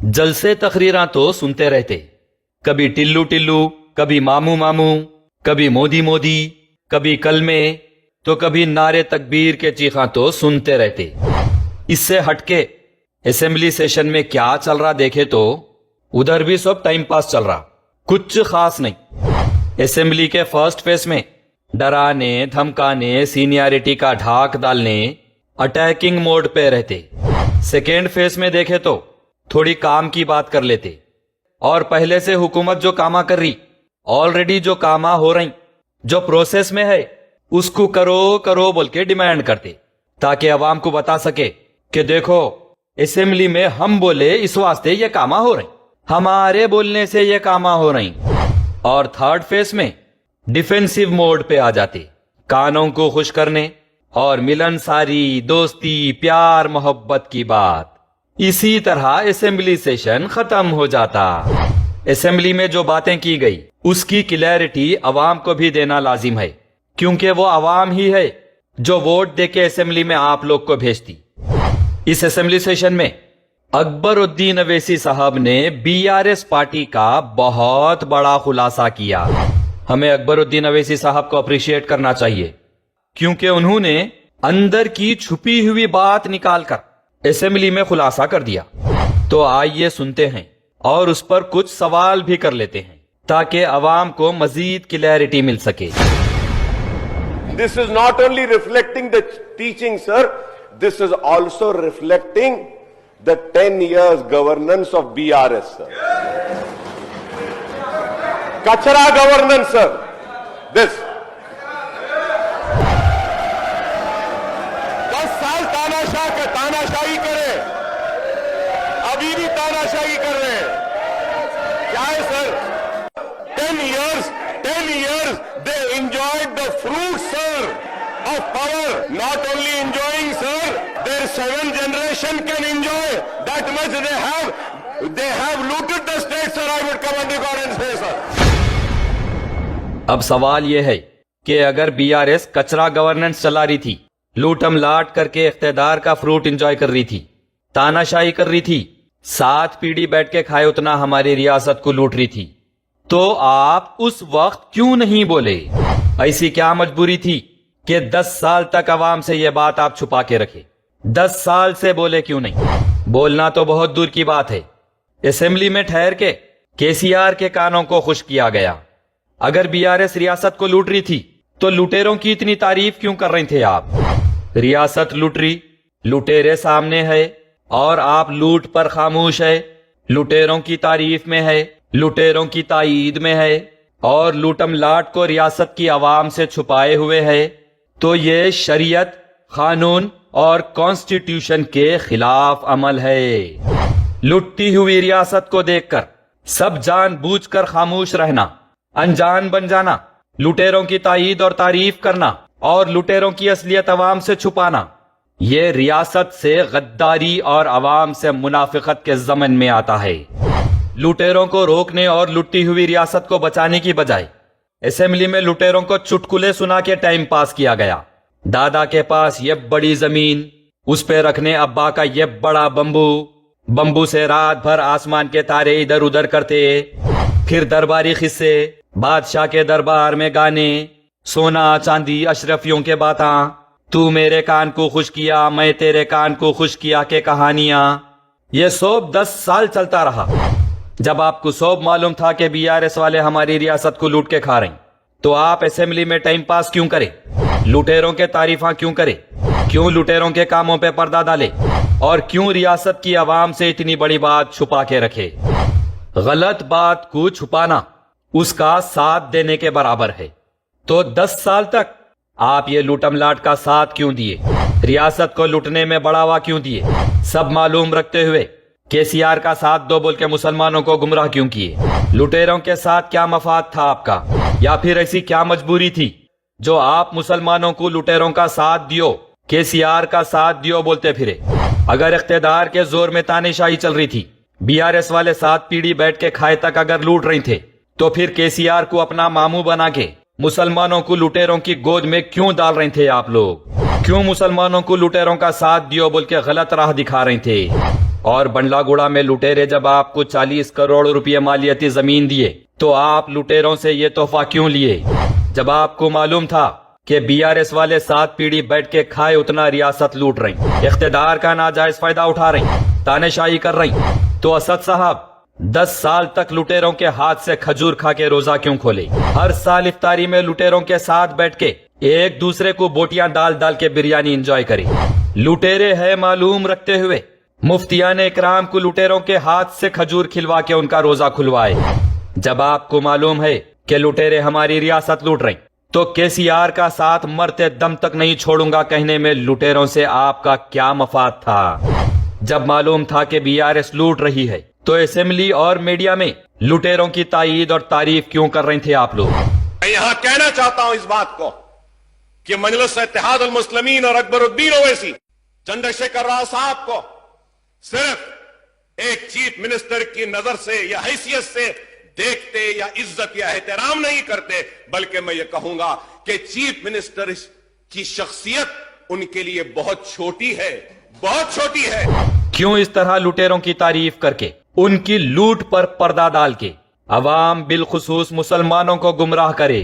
जलसे तकरीरां तो सुनते रहते, कभी टिल्लू टिल्लू, कभी मामू मामू, कभी मोदी मोदी, कभी कलमे, तो कभी नारे तकबीर के चीखा तो सुनते रहते। इससे हटके असेंबली सेशन में क्या चल रहा देखे तो उधर भी सब टाइम पास चल रहा, कुछ खास नहीं। असेंबली के फर्स्ट फेस में डराने धमकाने सीनियरिटी का ढाक डालने अटैकिंग मोड पे रहते। सेकेंड फेस में देखे तो थोड़ी काम की बात कर लेते और पहले से हुकूमत जो कामा कर रही, ऑलरेडी जो कामा हो रही, जो प्रोसेस में है, उसको करो करो बोल के डिमांड करते, ताकि अवाम को बता सके कि देखो असेंबली में हम बोले इस वास्ते ये कामा हो रही, हमारे बोलने से ये कामा हो रही। और थर्ड फेस में डिफेंसिव मोड पे आ जाते, कानों को खुश करने और मिलनसारी दोस्ती प्यार मोहब्बत की बात। इसी तरह असेंबली सेशन खत्म हो जाता। असेंबली में जो बातें की गई उसकी क्लैरिटी अवाम को भी देना लाजिम है, क्योंकि वो अवाम ही है जो वोट देके असेंबली में आप लोग को भेजती। इस असेंबली सेशन में अकबरुद्दीन अवैसी साहब ने बीआरएस पार्टी का बहुत बड़ा खुलासा किया। हमें अकबरुद्दीन अवैसी साहब को अप्रिशिएट करना चाहिए, क्योंकि उन्होंने अंदर की छुपी हुई बात निकालकर असेंबली में खुलासा कर दिया। तो आइए सुनते हैं और उस पर कुछ सवाल भी कर लेते हैं, ताकि अवाम को मजीद क्लैरिटी मिल सके। This is not only reflecting the teaching, sir. This is also reflecting the 10 years governance of BRS, sir. Kachra governance, sir. This. 10 साल तानाशाही करे, अभी भी तानाशाही कर रहे हैं। क्या है sir? 10 years they enjoyed the fruits, sir, of power. Not only enjoying, sir, their 7th generation can enjoy that much. They have looted the state, sir. I would come on record and say, sir. अब सवाल यह है कि अगर BRS कचरा governance चला रही थी, लूटम लाट करके इख्तिदार का फ्रूट एंजॉय कर रही थी, तानाशाही कर रही थी, 7 पीढ़ी बैठ के खाए उतना हमारी रियासत को लूट रही थी, तो आप उस वक्त क्यों नहीं बोले? ऐसी क्या मजबूरी थी कि 10 साल तक अवाम से यह बात आप छुपा के रखे? 10 साल से बोले क्यों नहीं? बोलना तो बहुत दूर की बात है, असेंबली में ठहर के केसीआर के कानों को खुश किया गया। अगर बीआरएस रियासत को लूट रही थी तो लुटेरों की इतनी तारीफ क्यों कर रहे थे आप? रियासत लूट रही, लुटेरे सामने है और आप लूट पर खामोश है, लुटेरों की तारीफ में है, लुटेरों की ताईद में है और लूटम लाट को रियासत की आवाम से छुपाए हुए है, तो ये शरीयत, कानून और कॉन्स्टिट्यूशन के खिलाफ अमल है। लुटती हुई रियासत को देखकर सब जानबूझकर खामोश रहना, अनजान बन जाना, लुटेरों की ताईद और तारीफ करना और लुटेरों की असलियत अवाम से छुपाना, ये रियासत से गद्दारी और अवाम से मुनाफिकत के ज़मन में आता है। लुटेरों को रोकने और लुटती हुई रियासत को बचाने की बजाय असेंबली में लुटेरों को चुटकुले सुना के टाइम पास किया गया। दादा के पास ये बड़ी जमीन, उस पे रखने अब्बा का ये बड़ा बम्बू से रात भर आसमान के तारे इधर उधर करते, फिर दरबारी किस्से, बादशाह के दरबार में गाने, सोना चांदी अशरफियों के बातां, तू मेरे कान को खुश किया मैं तेरे कान को खुश किया के कहानियां, ये सब 10 साल चलता रहा। जब आपको सब मालूम था कि बीआरएस वाले हमारी रियासत को लूट के खा रहे, तो आप असेंबली में टाइम पास क्यों करे? लुटेरों के तारीफा क्यों करे? क्यों लुटेरों के कामों पे पर्दा डाले और क्यों रियासत की आवाम से इतनी बड़ी बात छुपा के रखे? गलत बात को छुपाना उसका साथ देने के बराबर है। तो 10 साल तक आप ये लूटम लाट का साथ क्यों दिए? रियासत को लूटने में बढ़ावा क्यों दिए? सब मालूम रखते हुए केसीआर का साथ दो बोल के मुसलमानों को गुमराह क्यों किए? लुटेरों के साथ क्या मफाद था आपका, या फिर ऐसी क्या मजबूरी थी जो आप मुसलमानों को लुटेरों का साथ दियो, केसीआर का साथ दियो बोलते फिरे? अगर इख्तिदार के जोर में तानाशाही चल रही थी, बीआरएस वाले 7 पीढ़ी बैठ के खाए तक अगर लूट रहे थे, तो फिर केसीआर को अपना मामू बना के मुसलमानों को लुटेरों की गोद में क्यों डाल रहे थे आप लोग? क्यों मुसलमानों को लुटेरों का साथ दियो बोल के गलत राह दिखा रहे थे? اور بنڈلا گوڑا میں لٹیرے جب آپ کو 40 کروڑ روپے مالیتی زمین دیے تو آپ لٹیروں سے یہ تحفہ کیوں لیے؟ جب آپ کو معلوم تھا کہ بی آر ایس والے 7 پیڑھی بیٹھ کے کھائے اتنا ریاست لوٹ رہی، اقتدار کا ناجائز فائدہ اٹھا رہی، تانے شاہی کر رہی، تو اسد صاحب 10 سال تک لٹیروں کے ہاتھ سے کھجور کھا کے روزہ کیوں کھولے؟ ہر سال افطاری میں لٹیروں کے ساتھ بیٹھ کے ایک دوسرے کو بوٹیاں ڈال ڈال کے بریانی انجوائے کرے۔ لٹیرے ہے معلوم رکھتے ہوئے مفتیان اکرام کو لٹیروں کے ہاتھ سے کھجور کھلوا کے ان کا روزہ کھلوائے۔ جب آپ کو معلوم ہے کہ لٹیرے ہماری ریاست لوٹ رہے تو کے سی آر کا ساتھ مرتے دم تک نہیں چھوڑوں گا کہنے میں لٹیروں سے آپ کا کیا مفاد تھا؟ جب معلوم تھا کہ بی آر ایس لوٹ رہی ہے تو اسمبلی اور میڈیا میں لٹیروں کی تائید اور تعریف کیوں کر رہے تھے آپ لوگ؟ میں یہاں کہنا چاہتا ہوں اس بات کو کہ مجلس اتحاد المسلمین اور اکبر الدین اویسی چندرشیکھر راؤ صاحب کو صرف ایک چیف منسٹر کی نظر سے یا حیثیت سے دیکھتے یا عزت یا احترام نہیں کرتے، بلکہ میں یہ کہوں گا کہ چیف منسٹر کی شخصیت ان کے لیے بہت چھوٹی ہے، بہت چھوٹی ہے۔ کیوں اس طرح لٹیروں کی تعریف کر کے ان کی لوٹ پر پردہ ڈال کے عوام بالخصوص مسلمانوں کو گمراہ کرے؟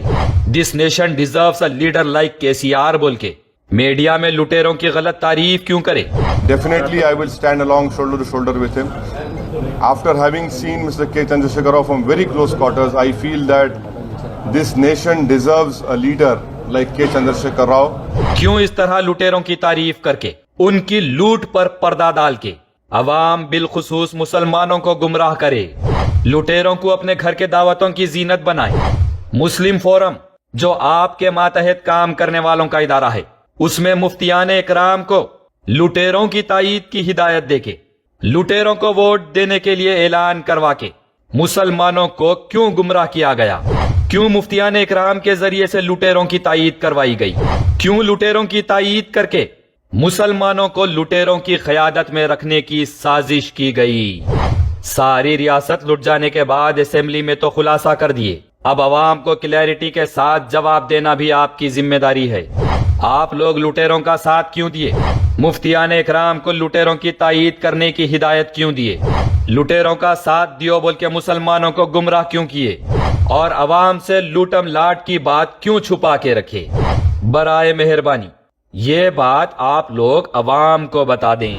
This nation deserves a leader like کے سی آر بول کے میڈیا میں لٹیروں کی غلط تعریف کیوں کرے؟ Definitely, I will stand along shoulder to shoulder with him. After having seen Mr. K. Chandrasekhar Rao from very close quarters, I feel that this nation deserves a leader like K. Chandrasekhar Rao. کیوں اس طرح لٹیروں کی تعریف کر کے ان کی لوٹ پر پردہ ڈال کے عوام بالخصوص مسلمانوں کو گمراہ کرے؟ لٹیروں کو اپنے گھر کے دعوتوں کی زینت بنائے۔ مسلم فورم جو آپ کے ماتحت کام کرنے والوں کا ادارہ ہے، اس میں مفتیان اکرام کو لٹیروں کی تائید کی ہدایت دے کے لٹیروں کو ووٹ دینے کے لیے اعلان کروا کے مسلمانوں کو کیوں گمراہ کیا گیا؟ کیوں مفتیان اکرام کے ذریعے سے لٹیروں کی تائید کروائی گئی؟ کیوں لٹیروں کی تائید کر کے مسلمانوں کو لٹیروں کی قیادت میں رکھنے کی سازش کی گئی؟ ساری ریاست لٹ جانے کے بعد اسمبلی میں تو خلاصہ کر دیے، اب عوام کو کلیئرٹی کے ساتھ جواب دینا بھی آپ کی ذمہ داری ہے۔ آپ لوگ لٹیروں کا ساتھ کیوں دیے؟ مفتیان اکرام کو لٹیروں کی تائید کرنے کی ہدایت کیوں دیے؟ لٹیروں کا ساتھ دیو بول کے مسلمانوں کو گمراہ کیوں کیے؟ اور عوام سے لوٹم لاٹ کی بات کیوں چھپا کے رکھے؟ برائے مہربانی یہ بات آپ لوگ عوام کو بتا دیں۔